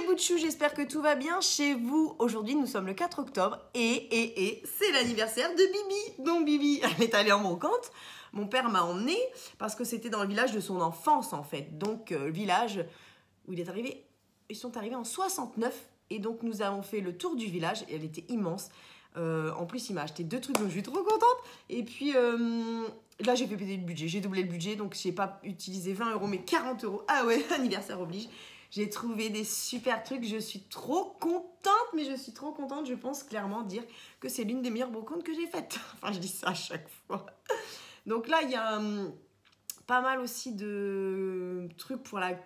bouts de chou, j'espère que tout va bien chez vous. Aujourd'hui, nous sommes le 4 octobre et c'est l'anniversaire de Bibi. Donc Bibi, elle est allée en brocante. Mon père m'a emmenée parce que c'était dans le village de son enfance en fait. Donc le village où il est arrivé, ils sont arrivés en 69 et donc nous avons fait le tour du village et elle était immense. En plus, il m'a acheté 2 trucs donc je suis trop contente. Et puis là, j'ai fait péter le budget, j'ai doublé le budget donc j'ai pas utilisé 20 € mais 40 €. Ah ouais, anniversaire oblige. J'ai trouvé des super trucs, je suis trop contente, mais je suis trop contente. Je pense clairement dire que c'est l'une des meilleures brocantes que j'ai faites. Enfin, je dis ça à chaque fois. Donc là, il y a pas mal aussi de trucs pour la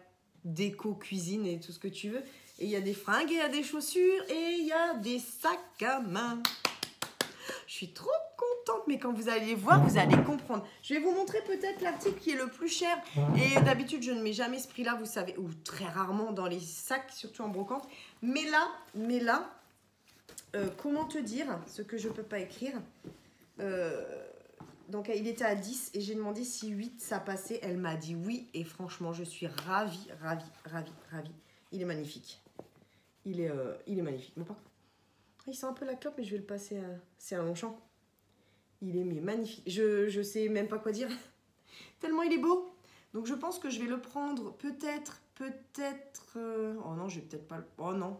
déco, cuisine et tout ce que tu veux. Et il y a des fringues, et il y a des chaussures, et il y a des sacs à main. Je suis trop contente, mais quand vous allez voir, vous allez comprendre. Je vais vous montrer peut-être l'article qui est le plus cher. Et d'habitude, je ne mets jamais ce prix-là, vous savez, ou très rarement dans les sacs, surtout en brocante. Mais là, comment te dire ce que je ne peux pas écrire donc, il était à 10 et j'ai demandé si 8 ça passait. Elle m'a dit oui et franchement, je suis ravie. Il est magnifique. Il est magnifique. Bon, il sent un peu la clope, mais je vais le passer. C'est un Longchamp. Il est magnifique. Je sais même pas quoi dire. Tellement il est beau. Donc je pense que je vais le prendre peut-être. Oh non, je vais peut-être pas. Oh non.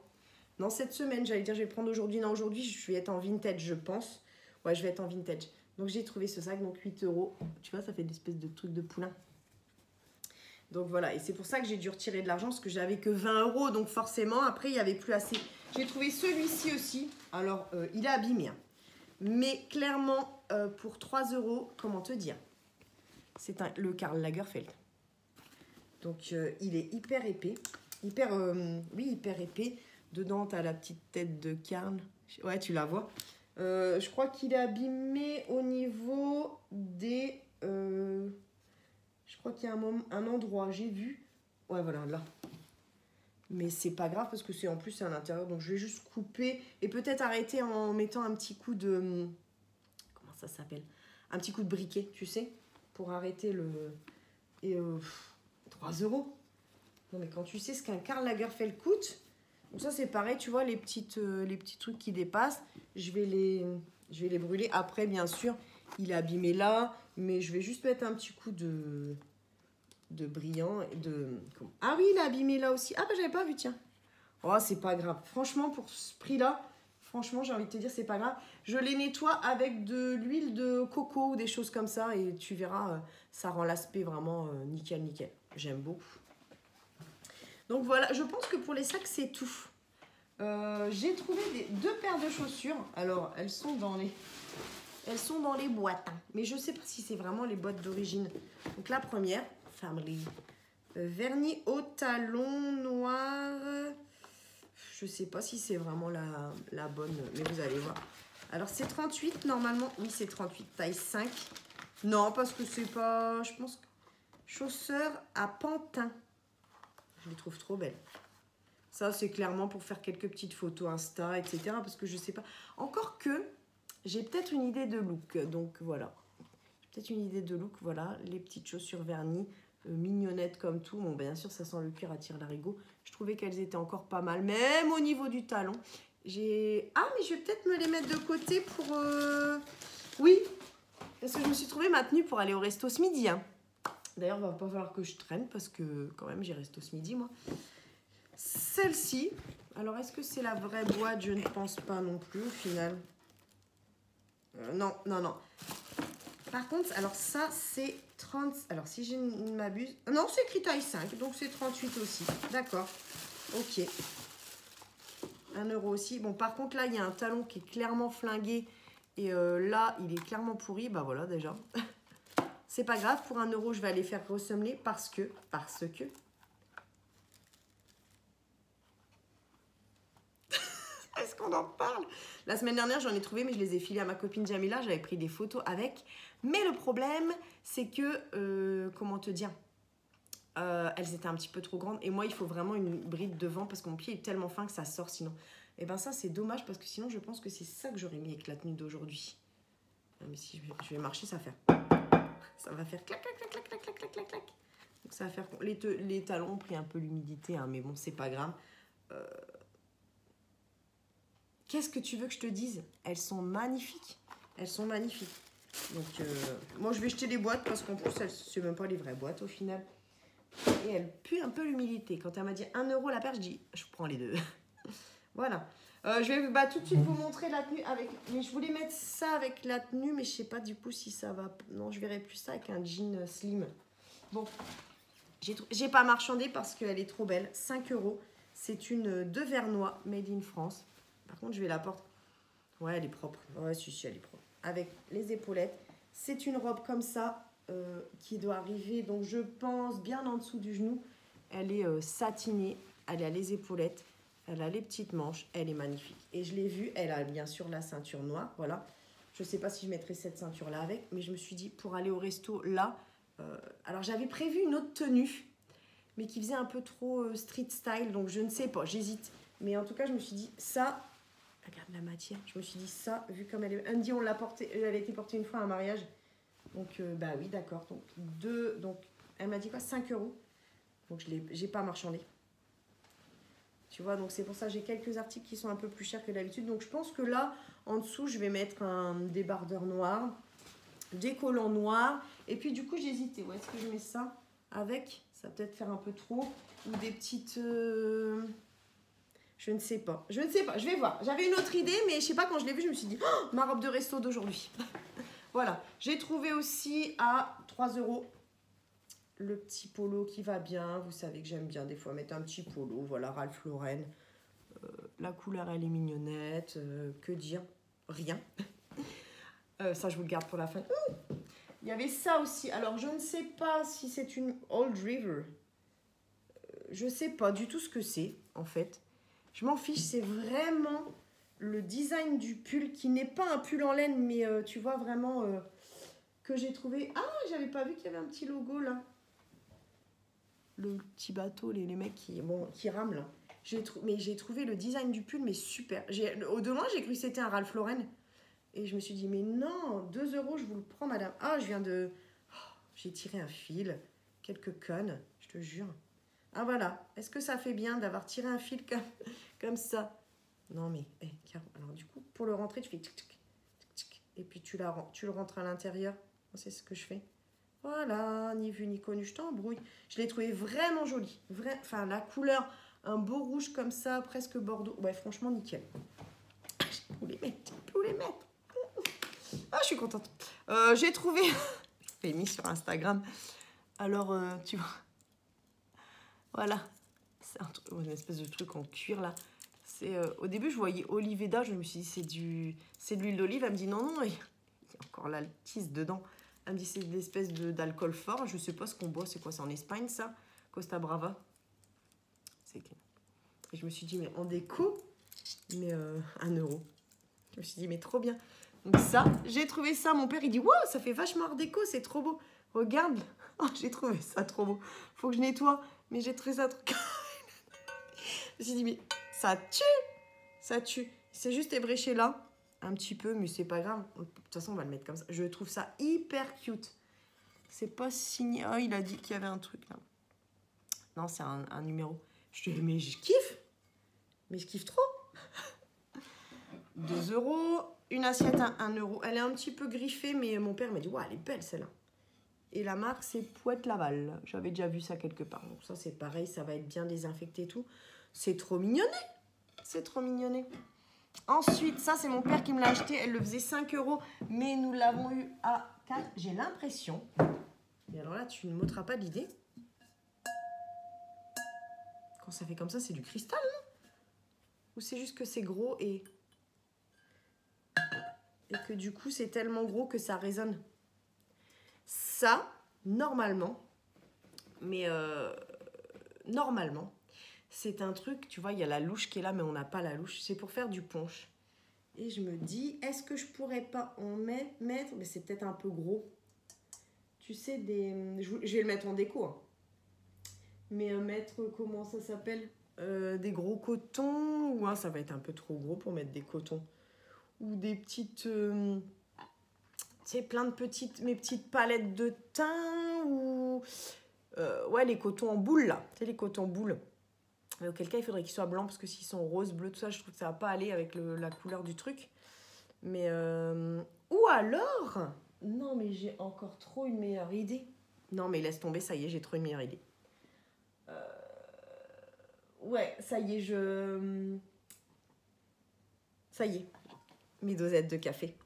Non, cette semaine, j'allais dire, je vais le prendre aujourd'hui. Non, aujourd'hui, je vais être en vintage, je pense. Ouais, je vais être en vintage. Donc j'ai trouvé ce sac, donc 8 €. Tu vois, ça fait une espèce de truc de poulain. Donc voilà, et c'est pour ça que j'ai dû retirer de l'argent, parce que j'avais que 20 €, donc forcément, après, il n'y avait plus assez. J'ai trouvé celui-ci aussi. Alors, il est abîmé, hein. Mais clairement, pour 3 €, comment te dire? C'est le Karl Lagerfeld. Donc, il est hyper épais. Hyper épais. Dedans, tu as la petite tête de Karl. Ouais, tu la vois. Je crois qu'il est abîmé au niveau des... je crois qu'il y a un endroit, j'ai vu. Ouais, voilà, là. Mais c'est pas grave parce que c'est en plus c'est à l'intérieur. Donc je vais juste couper et peut-être arrêter en mettant un petit coup de... Comment ça s'appelle? Un petit coup de briquet, tu sais, pour arrêter le... Et 3 €. Non mais quand tu sais ce qu'un Karl Lagerfeld coûte... Donc ça c'est pareil, tu vois, les petits trucs qui dépassent, je vais les brûler. Après, bien sûr, il est abîmé là, mais je vais juste mettre un petit coup de brillant. Ah oui, il est abîmé là aussi. Ah bah j'avais pas vu, tiens. Oh, c'est pas grave. Franchement, pour ce prix-là, franchement, j'ai envie de te dire, c'est pas grave. Je les nettoie avec de l'huile de coco ou des choses comme ça et tu verras, ça rend l'aspect vraiment nickel. J'aime beaucoup. Donc voilà, je pense que pour les sacs, c'est tout. J'ai trouvé 2 paires de chaussures. Alors, elles sont dans les boîtes. Hein. Mais je ne sais pas si c'est vraiment les boîtes d'origine. Donc la première, Family. Vernis au talon noir. Je ne sais pas si c'est vraiment la bonne, mais vous allez voir. Alors, c'est 38 normalement. Oui, c'est 38, taille 5. Non, parce que c'est pas... Je pense que... Chaussures à pantin. Je les trouve trop belles. Ça, c'est clairement pour faire quelques petites photos Insta, etc. Parce que je sais pas. Encore que, j'ai peut-être une idée de look. Donc, voilà. J'ai peut-être une idée de look. Voilà. Les petites chaussures vernis, mignonnettes comme tout. Bon, bien sûr, ça sent le cuir à tire-larigot. Je trouvais qu'elles étaient encore pas mal. Même au niveau du talon. Ah, mais je vais peut-être me les mettre de côté pour... Oui. Parce que je me suis trouvé ma tenue pour aller au resto ce midi, hein. D'ailleurs, il va pas falloir que je traîne parce que quand même, j'ai resto ce midi, moi. Celle-ci, alors est-ce que c'est la vraie boîte? Je ne pense pas non plus au final. Non. Par contre, alors ça, c'est 30... Alors, si je ne m'abuse... Non, c'est écrit taille 5, donc c'est 38 aussi. D'accord. Ok. 1 € aussi. Bon, par contre, là, il y a un talon qui est clairement flingué. Et là, il est clairement pourri. Bah voilà, déjà. C'est pas grave, pour 1 €, je vais aller faire ressemeler parce que... Est-ce qu'on en parle? La semaine dernière, j'en ai trouvé, mais je les ai filés à ma copine Jamila. J'avais pris des photos avec. Mais le problème, c'est que... comment te dire? Elles étaient un petit peu trop grandes. Et moi, il faut vraiment une bride devant parce que mon pied est tellement fin que ça sort sinon. Et ben ça, c'est dommage parce que sinon, je pense que c'est ça que j'aurais mis avec la tenue d'aujourd'hui. Mais si je vais marcher, ça va faire... Ça va faire clac. Donc ça va faire... Les talons ont pris un peu l'humidité, hein, mais bon, c'est pas grave. Qu'est-ce que tu veux que je te dise? Elles sont magnifiques. Elles sont magnifiques. Donc, moi, je vais jeter les boîtes parce qu'en plus, c'est même pas les vraies boîtes au final. Et elles puent un peu l'humilité. Quand elle m'a dit 1 € la paire, je dis, je prends les deux. Voilà. Je vais tout de suite vous montrer la tenue avec... Mais je voulais mettre ça avec la tenue, mais je sais pas du coup si ça va... Non, je verrai plus ça avec un jean slim. Bon, j'ai pas marchandé parce qu'elle est trop belle. 5 €. C'est une de Vernois, made in France. Par contre, je vais la porter. Ouais, elle est propre. Ouais, si, elle est propre. Avec les épaulettes. C'est une robe comme ça qui doit arriver, donc je pense, bien en dessous du genou. Elle est satinée. Elle a les épaulettes. Elle a les petites manches. Elle est magnifique. Et je l'ai vue. Elle a bien sûr la ceinture noire. Voilà. Je ne sais pas si je mettrai cette ceinture-là avec. Mais je me suis dit, pour aller au resto, là... alors, j'avais prévu une autre tenue. Mais qui faisait un peu trop street style. Donc, je ne sais pas. J'hésite. Mais en tout cas, je me suis dit, ça... Regarde la matière. Je me suis dit ça, vu comme elle est... Elle me dit, on l'a portée... Elle a été portée une fois à un mariage. Donc, bah oui, d'accord. Donc, donc, elle m'a dit quoi? 5 €. Donc, j'ai pas marchandé. Tu vois, donc c'est pour ça que j'ai quelques articles qui sont un peu plus chers que d'habitude. Donc, je pense que là, en dessous, je vais mettre un débardeur noir, des collants noirs. Et puis, du coup, j'ai hésité. Où est-ce que je mets ça avec? Ça va peut-être faire un peu trop. Ou des petites... Je ne sais pas. Je ne sais pas. Je vais voir. J'avais une autre idée, mais je ne sais pas, quand je l'ai vue, je me suis dit, oh, ma robe de resto d'aujourd'hui. Voilà. J'ai trouvé aussi à 3 € le petit polo qui va bien. Vous savez que j'aime bien des fois mettre un petit polo. Voilà, Ralph Lauren. La couleur, elle est mignonnette. Que dire? Rien. Ça, je vous le garde pour la fin. Il y avait ça aussi. Alors, je ne sais pas si c'est une Old River. Je ne sais pas du tout ce que c'est, en fait. Je m'en fiche, c'est vraiment le design du pull qui n'est pas un pull en laine, mais tu vois vraiment que j'ai trouvé... Ah, j'avais pas vu qu'il y avait un petit logo là. Le petit bateau, les mecs qui rament là. Mais j'ai trouvé le design du pull, mais super. Au de loin, j'ai cru que c'était un Ralph Lauren. Et je me suis dit, mais non, 2 €, je vous le prends, madame. Ah, je viens de... Oh, j'ai tiré un fil. Quelques connes, je te jure. Ah, voilà. Est-ce que ça fait bien d'avoir tiré un fil comme ça? Non, mais... alors, du coup, pour le rentrer, tu fais... Tic, tic, tic, tic, et puis, tu le rentres à l'intérieur. C'est ce que je fais. Voilà, ni vu ni connu, je t'embrouille. Je l'ai trouvé vraiment joli. Enfin, la couleur, un beau rouge comme ça, presque bordeaux. Ouais, franchement, nickel. Je peux les mettre, je peux les mettre. Ah, je suis contente. J'ai trouvé... je l'ai mis sur Instagram. Alors, tu vois... Voilà. C'est une espèce de truc en cuir, là. Au début, je voyais Oliveda. Je me suis dit, c'est de l'huile d'olive. Elle me dit, non, non, il y a encore l'altise dedans. Elle me dit, c'est de l'espèce d'alcool fort. Je sais pas ce qu'on boit. C'est quoi? C'est en Espagne, ça? Costa Brava. Et je me suis dit, mais en déco, mais 1 €. Je me suis dit, mais trop bien. Donc ça, j'ai trouvé ça. Mon père, il dit, wow, ça fait vachement art déco, c'est trop beau. Regarde. Oh, j'ai trouvé ça trop beau. Faut que je nettoie. Mais j'ai trouvé ça trop... Je me suis dit, mais ça tue. Ça tue. C'est juste ébréché là. Un petit peu, mais c'est pas grave. De toute façon, on va le mettre comme ça. Je trouve ça hyper cute. C'est pas signé. Oh, il a dit qu'il y avait un truc là. Non, c'est un numéro. Je dis, mais je kiffe. Mais je kiffe trop. 2 €. Une assiette à 1 €. Elle est un petit peu griffée, mais mon père m'a dit, ouais, elle est belle celle-là. Et la marque, c'est Poète-Laval. J'avais déjà vu ça quelque part. Donc ça, c'est pareil, ça va être bien désinfecté et tout. C'est trop mignonné. C'est trop mignonné. Ensuite, ça, c'est mon père qui me l'a acheté. Elle le faisait 5 €, mais nous l'avons eu à 4. J'ai l'impression. Et alors là, tu ne m'ôteras pas d'idée. Quand ça fait comme ça, c'est du cristal, non? Ou c'est juste que c'est gros et que du coup, c'est tellement gros que ça résonne. Ça, normalement, normalement, c'est un truc, tu vois, il y a la louche qui est là, mais on n'a pas la louche. C'est pour faire du punch. Et je me dis, est-ce que je pourrais pas en mettre, mais c'est peut-être un peu gros. Tu sais, je vais le mettre en déco. Hein. Mais mettre, comment ça s'appelle des gros cotons. Ou ça va être un peu trop gros pour mettre des cotons. Ou des petites... tu sais, plein de mes petites palettes de thym. Ou... ouais, les cotons en boule, là. Tu sais, les cotons en boule. Mais auquel cas, il faudrait qu'ils soient blancs parce que s'ils sont roses, bleus, tout ça, je trouve que ça va pas aller avec la couleur du truc. Mais ou alors, non mais j'ai encore trop une meilleure idée. Non mais laisse tomber, ça y est, j'ai trop une meilleure idée. Ouais, ça y est, ça y est, mes dosettes de café.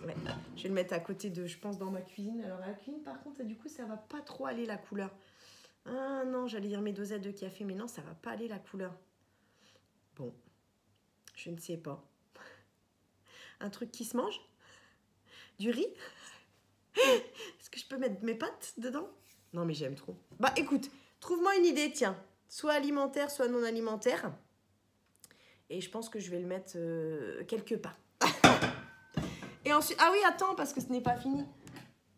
Ouais. Je vais le mettre à côté de, je pense, dans ma cuisine. Alors la cuisine, par contre, du coup, ça va pas trop aller la couleur. Ah non, j'allais dire mes dosettes de café, mais non, ça va pas aller la couleur. Bon, je ne sais pas. Un truc qui se mange? Du riz? Est-ce que je peux mettre mes pâtes dedans? Non, mais j'aime trop. Bah écoute, trouve-moi une idée, tiens. Soit alimentaire, soit non alimentaire. Et je pense que je vais le mettre quelque part. Et ensuite, ah oui, attends, parce que ce n'est pas fini.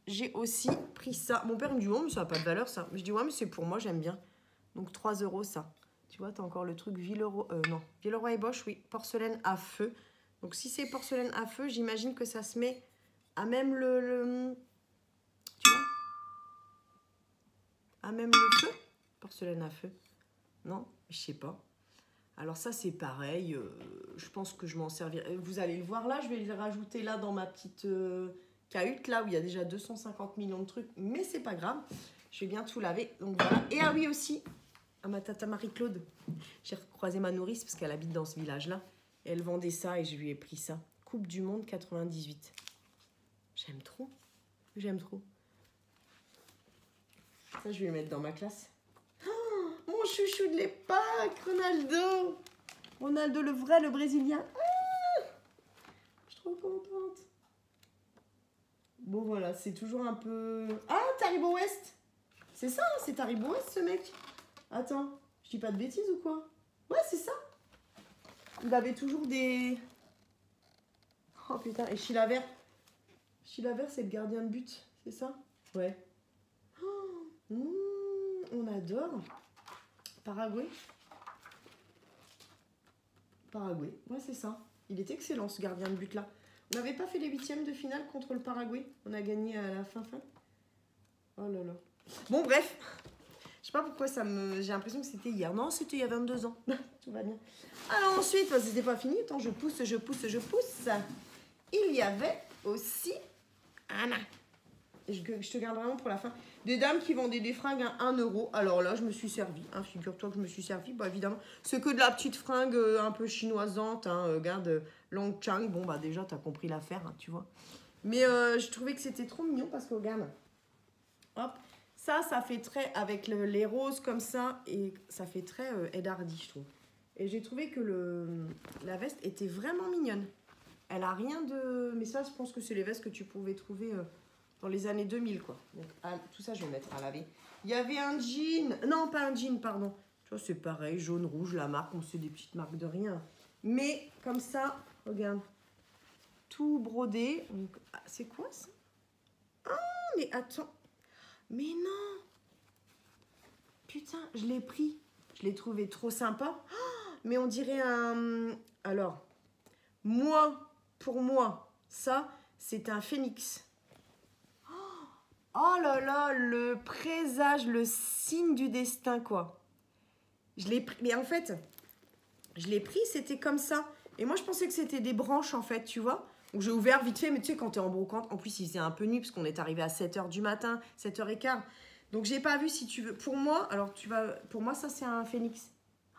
J'ai aussi pris ça. Mon père me dit, oh, mais ça n'a pas de valeur, ça. Je dis, ouais, mais c'est pour moi, j'aime bien. Donc 3 €, ça. Tu vois, t'as encore le truc Villeroy et Bosch, oui, porcelaine à feu. Donc si c'est porcelaine à feu, j'imagine que ça se met à même tu vois, à même le feu. Porcelaine à feu. Non, je sais pas. Alors ça, c'est pareil. Je pense que je m'en servirai. Vous allez le voir là, je vais le rajouter là dans ma petite cahute, là où il y a déjà 250 millions de trucs. Mais c'est pas grave. Je vais bien tout laver. Donc voilà. Et ah oui aussi, à ma tata Marie-Claude, j'ai recroisé ma nourrice parce qu'elle habite dans ce village-là. Elle vendait ça et je lui ai pris ça. Coupe du Monde 98. J'aime trop. J'aime trop. Ça, je vais le mettre dans ma classe. Oh, mon chouchou de l'époque, Ronaldo. Ronaldo, le vrai, le brésilien. Ah, je suis trop contente. Bon, voilà, c'est toujours un peu... Ah, Taribo West. C'est ça, hein, c'est Taribo West, ce mec. Attends, je dis pas de bêtises ou quoi? Ouais, c'est ça. Il avait toujours des... Oh, putain, et Chilavert. Chilavert, c'est le gardien de but, c'est ça? Ouais. Oh, on adore. Paraguay. Paraguay, ouais, c'est ça. Il est excellent, ce gardien de but-là. On n'avait pas fait les 8e de finale contre le Paraguay. On a gagné à la fin. Oh là là. Bon, bref. Je sais pas pourquoi ça me... J'ai l'impression que c'était hier. Non, c'était il y a 22 ans. Tout va bien. Alors ensuite, c'était pas fini. Attends, je pousse. Il y avait aussi... Anna. Je te garde vraiment pour la fin. Des dames qui vendaient des fringues à 1 €. Alors là, je me suis servie. Hein, figure-toi que je me suis servie. Bah évidemment, c'est que de la petite fringue un peu chinoisante. Hein, regarde, Longchang. Bon, bah déjà, t'as compris l'affaire, hein, tu vois. Mais je trouvais que c'était trop mignon parce que regarde. Hop. Ça fait très avec les roses comme ça. Et ça fait très Ed Hardy, je trouve. Et j'ai trouvé que la veste était vraiment mignonne. Elle a rien de... Mais ça, je pense que c'est les vestes que tu pouvais trouver... dans les années 2000, quoi. Donc, tout ça, je vais mettre à laver. Il y avait un jean. Non, pas un jean, pardon. Tu vois, c'est pareil. Jaune, rouge, la marque. On sait des petites marques de rien. Mais, comme ça, regarde. Tout brodé. C'est quoi, ça? Ah, mais attends. Mais non. Putain, je l'ai pris. Je l'ai trouvé trop sympa. Oh, mais on dirait un... Alors, pour moi, ça, c'est un phénix. Oh là là, le présage, le signe du destin, quoi. Je l'ai pris, mais en fait, je l'ai pris, c'était comme ça. Et moi, je pensais que c'était des branches, en fait, tu vois. Donc, j'ai ouvert vite fait, mais tu sais, quand t'es en brocante, en plus, il faisait un peu nuit, parce qu'on est arrivé à 7 h du matin, 7 h 15. Donc, j'ai pas vu, si tu veux. Pour moi, pour moi, ça, c'est un phénix.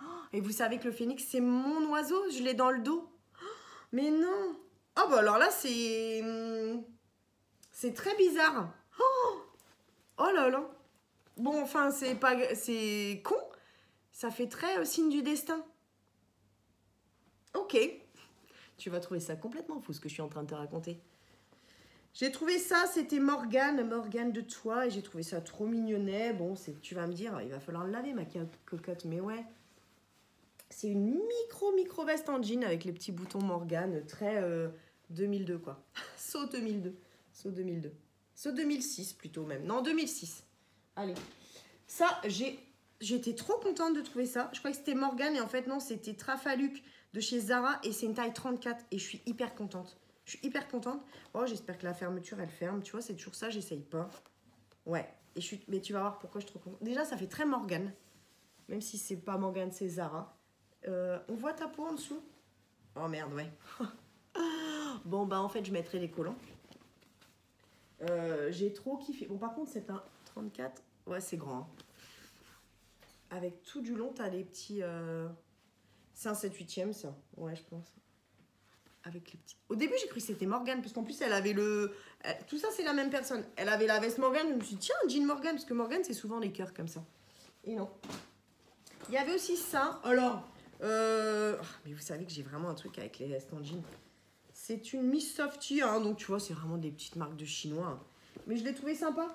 Oh, et vous savez que le phénix, c'est mon oiseau, je l'ai dans le dos. Oh, mais non. Oh, bah alors là, c'est très bizarre. Oh là là. Bon, enfin, c'est con. Ça fait très signe du destin. Ok. Tu vas trouver ça complètement fou, ce que je suis en train de te raconter. J'ai trouvé ça, c'était Morgane de Toi, et j'ai trouvé ça trop mignonnet. Bon, tu vas me dire, il va falloir le laver, ma cocotte, mais ouais. C'est une micro veste en jean avec les petits boutons Morgane, très 2002, quoi. Saut 2002. Saut 2002. Saut 2006, plutôt même. Non, 2006. Allez. Ça, j'étais trop contente de trouver ça. Je croyais que c'était Morgane, et en fait, non, c'était Trafaluc de chez Zara, et c'est une taille 34, et je suis hyper contente. Je suis hyper contente. Oh, j'espère que la fermeture, elle ferme. Tu vois, c'est toujours ça, j'essaye pas. Ouais. Mais tu vas voir pourquoi je suis trop contente. Déjà, ça fait très Morgane. Même si c'est pas Morgane, c'est Zara. On voit ta peau en dessous? Oh merde, ouais. Bon, bah en fait, je mettrai les collants. J'ai trop kiffé. Bon, par contre, c'est un 34. Ouais, c'est grand. Hein. Avec tout du long, t'as les petits... C'est un 7/8e, ça. Ouais, je pense. Avec les petits... Au début, j'ai cru que c'était Morgane, parce qu'en plus, elle avait le... Tout ça, c'est la même personne. Elle avait la veste Morgane. Je me suis dit, tiens, jean Morgane, parce que Morgane, c'est souvent les cœurs comme ça. Et non. Il y avait aussi ça. Alors, mais vous savez que j'ai vraiment un truc avec les vestes en jean. C'est une Miss Softy, hein, donc tu vois, c'est vraiment des petites marques de chinois. Hein. Mais je l'ai trouvé sympa.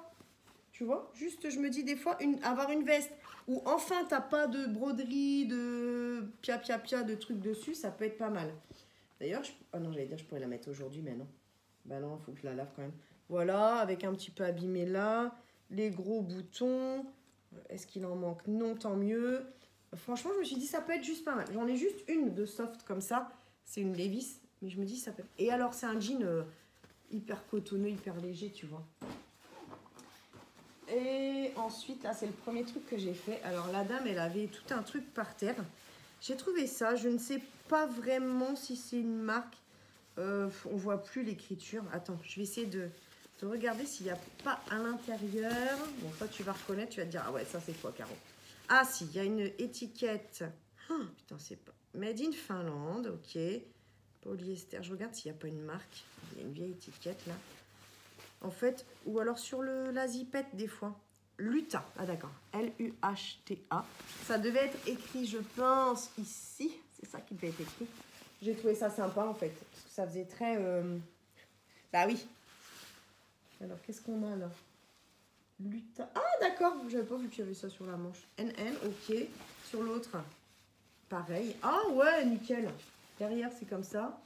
Tu vois, juste, je me dis des fois, avoir une veste où enfin, t'as pas de broderie, de pia, de trucs dessus, ça peut être pas mal. D'ailleurs, oh non, j'allais dire, je pourrais la mettre aujourd'hui, mais non. Bah non, il faut que je la lave quand même. Voilà, avec un petit peu abîmé là. Les gros boutons. Est-ce qu'il en manque? Non, tant mieux. Franchement, je me suis dit, ça peut être juste pas mal. J'en ai juste une de soft comme ça. C'est une Levi's. Mais je me dis, ça peut... Et alors, c'est un jean hyper cotonneux, hyper léger, tu vois. Et ensuite, là, c'est le premier truc que j'ai fait. Alors, la dame, elle avait tout un truc par terre. J'ai trouvé ça. Je ne sais pas vraiment si c'est une marque. On voit plus l'écriture. Attends, je vais essayer de regarder s'il n'y a pas à l'intérieur. Bon, toi, tu vas reconnaître. Tu vas te dire, ah ouais, ça, c'est quoi, Caro? Ah, si, il y a une étiquette. Oh, putain, c'est pas... Made in Finlande, ok. Polyester. Je regarde s'il n'y a pas une marque. Il y a une vieille étiquette, là. En fait, ou alors sur la zipette, des fois. Luta. Ah, d'accord. L-U-H-T-A. Ça devait être écrit, je pense, ici. C'est ça qui devait être écrit. J'ai trouvé ça sympa, en fait. Parce que ça faisait très... Bah oui. Alors, qu'est-ce qu'on a, là? Luta. Ah, d'accord. J'avais pas vu qu'il y avait ça sur la manche. NN, ok. Sur l'autre, pareil. Ah, ouais, nickel. Derrière, c'est comme ça.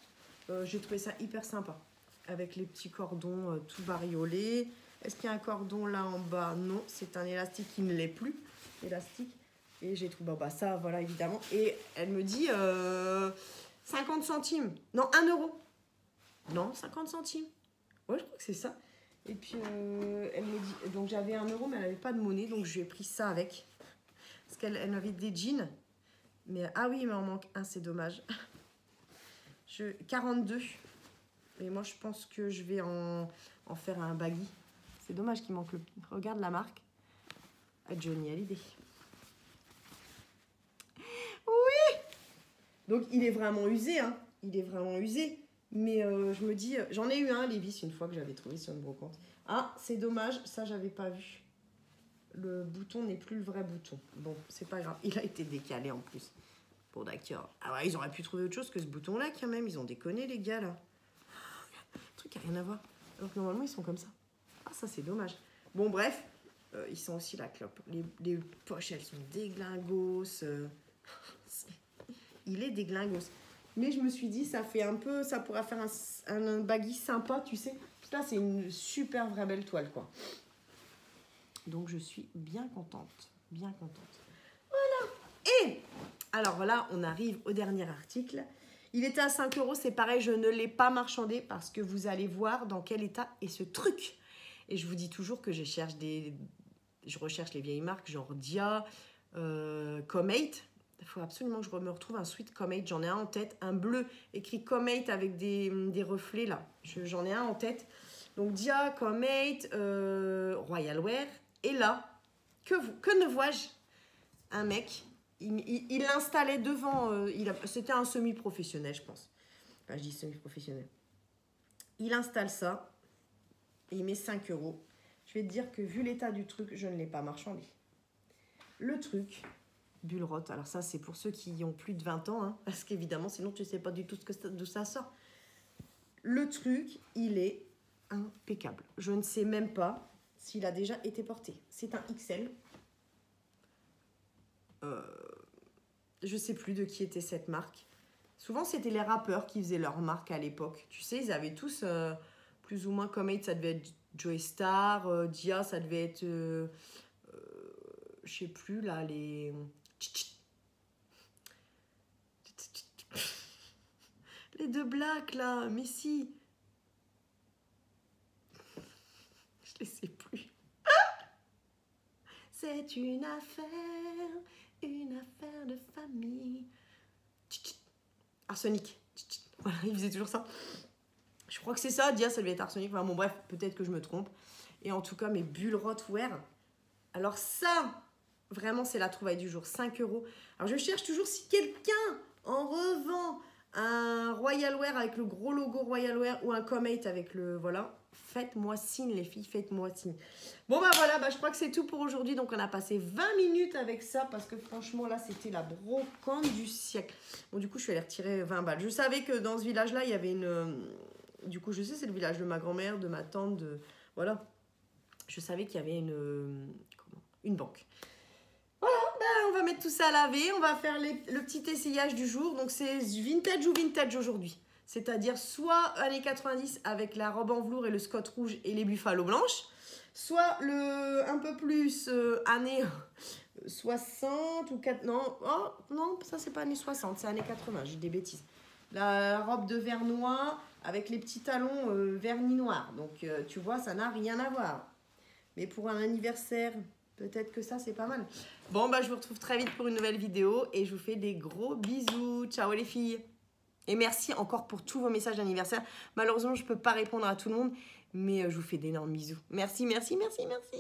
J'ai trouvé ça hyper sympa. Avec les petits cordons tout bariolés. Est-ce qu'il y a un cordon là en bas? Non, c'est un élastique qui ne l'est plus. Élastique. Et j'ai trouvé, bah ça, voilà, évidemment. Et elle me dit 50 centimes. Non, 1 euro. Non, 50 centimes. Ouais, je crois que c'est ça. Et puis, elle me dit... Donc, j'avais 1 euro, mais elle n'avait pas de monnaie. Donc, je lui ai pris ça avec. Parce qu'elle m'avait des jeans. Mais, ah oui, il m'en manque un, c'est dommage. 42. Et moi, je pense que je vais en faire un baggy. C'est dommage qu'il manque le... Regarde la marque. Johnny Hallyday. Oui! Donc, il est vraiment usé, hein. Il est vraiment usé. Mais je me dis... J'en ai eu un, Levi's, une fois que j'avais trouvé sur une brocante. Ah, c'est dommage. Ça, j'avais pas vu. Le bouton n'est plus le vrai bouton. Bon, c'est pas grave. Il a été décalé en plus. Bon, d'accord. Ah ouais, ils auraient pu trouver autre chose que ce bouton-là, quand même. Ils ont déconné, les gars, là. Le truc n'a rien à voir. Alors que normalement, ils sont comme ça. Ah, ça, c'est dommage. Bon, bref. Ils sont aussi la clope. Les poches, elles sont déglingos. Il est déglingos. Mais je me suis dit, ça fait un peu... Ça pourrait faire un baggy sympa, tu sais. Là, c'est une super vraie belle toile, quoi. Donc, je suis bien contente. Bien contente. Voilà. Et... Alors, voilà, on arrive au dernier article. Il était à 5 euros, c'est pareil, je ne l'ai pas marchandé parce que vous allez voir dans quel état est ce truc. Et je vous dis toujours que je recherche les vieilles marques, genre Dia, Comate. Il faut absolument que je me retrouve un sweat Comate. J'en ai un en tête, un bleu écrit Comate avec des reflets là. J'en ai un en tête. Donc Dia, Comate, Royal Wear. Et là, que ne vois-je? Un mec... Il l'installait devant... C'était un semi-professionnel, je pense. Enfin, je dis semi-professionnel. Il installe ça. Et il met 5 euros. Je vais te dire que vu l'état du truc, je ne l'ai pas marchandé. Le truc, Bullrot. Alors ça, c'est pour ceux qui ont plus de 20 ans. Hein, parce qu'évidemment, sinon, tu ne sais pas du tout d'où ça sort. Le truc, il est impeccable. Je ne sais même pas s'il a déjà été porté. C'est un XL. Je sais plus de qui était cette marque. Souvent, c'était les rappeurs qui faisaient leur marque à l'époque. Tu sais, ils avaient tous plus ou moins Comate, ça devait être Joey Star, Dia, ça devait être... je sais plus, là, les... Les deux blacks, là, mais si. Je les sais plus. C'est une affaire une affaire de famille. Arsenic. Voilà, il faisait toujours ça. Je crois que c'est ça, Dia, ça devait être arsenic. Enfin bon, bref, peut-être que je me trompe. Et en tout cas, mes bulles Rottwear. Alors ça, vraiment, c'est la trouvaille du jour. 5 €. Alors je cherche toujours si quelqu'un en revend un Royal Wear avec le gros logo Royal Wear ou un Comate avec le... Voilà. Faites-moi signe, les filles, faites-moi signe. Bon, bah voilà, bah, je crois que c'est tout pour aujourd'hui. Donc, on a passé 20 minutes avec ça parce que franchement, là, c'était la brocante du siècle. Bon, du coup, je suis allée retirer 20 balles. Je savais que dans ce village-là, il y avait une... Du coup, je sais, c'est le village de ma grand-mère, de ma tante, de... Voilà. Je savais qu'il y avait une banque. Voilà, ben, on va mettre tout ça à laver. On va faire le petit essayage du jour. Donc, c'est vintage ou vintage aujourd'hui. C'est-à-dire soit années 90 avec la robe en velours et le scott rouge et les buffalo blanches. Soit un peu plus années 60 ou 4... Non, oh, non, ça, c'est pas années 60, c'est années 80. J'ai des bêtises. La robe de vernois avec les petits talons vernis noirs. Donc, tu vois, ça n'a rien à voir. Mais pour un anniversaire, peut-être que ça, c'est pas mal. Bon, bah, je vous retrouve très vite pour une nouvelle vidéo. Et je vous fais des gros bisous. Ciao les filles. Et merci encore pour tous vos messages d'anniversaire. Malheureusement, je ne peux pas répondre à tout le monde. Mais je vous fais d'énormes bisous. Merci, merci, merci, merci.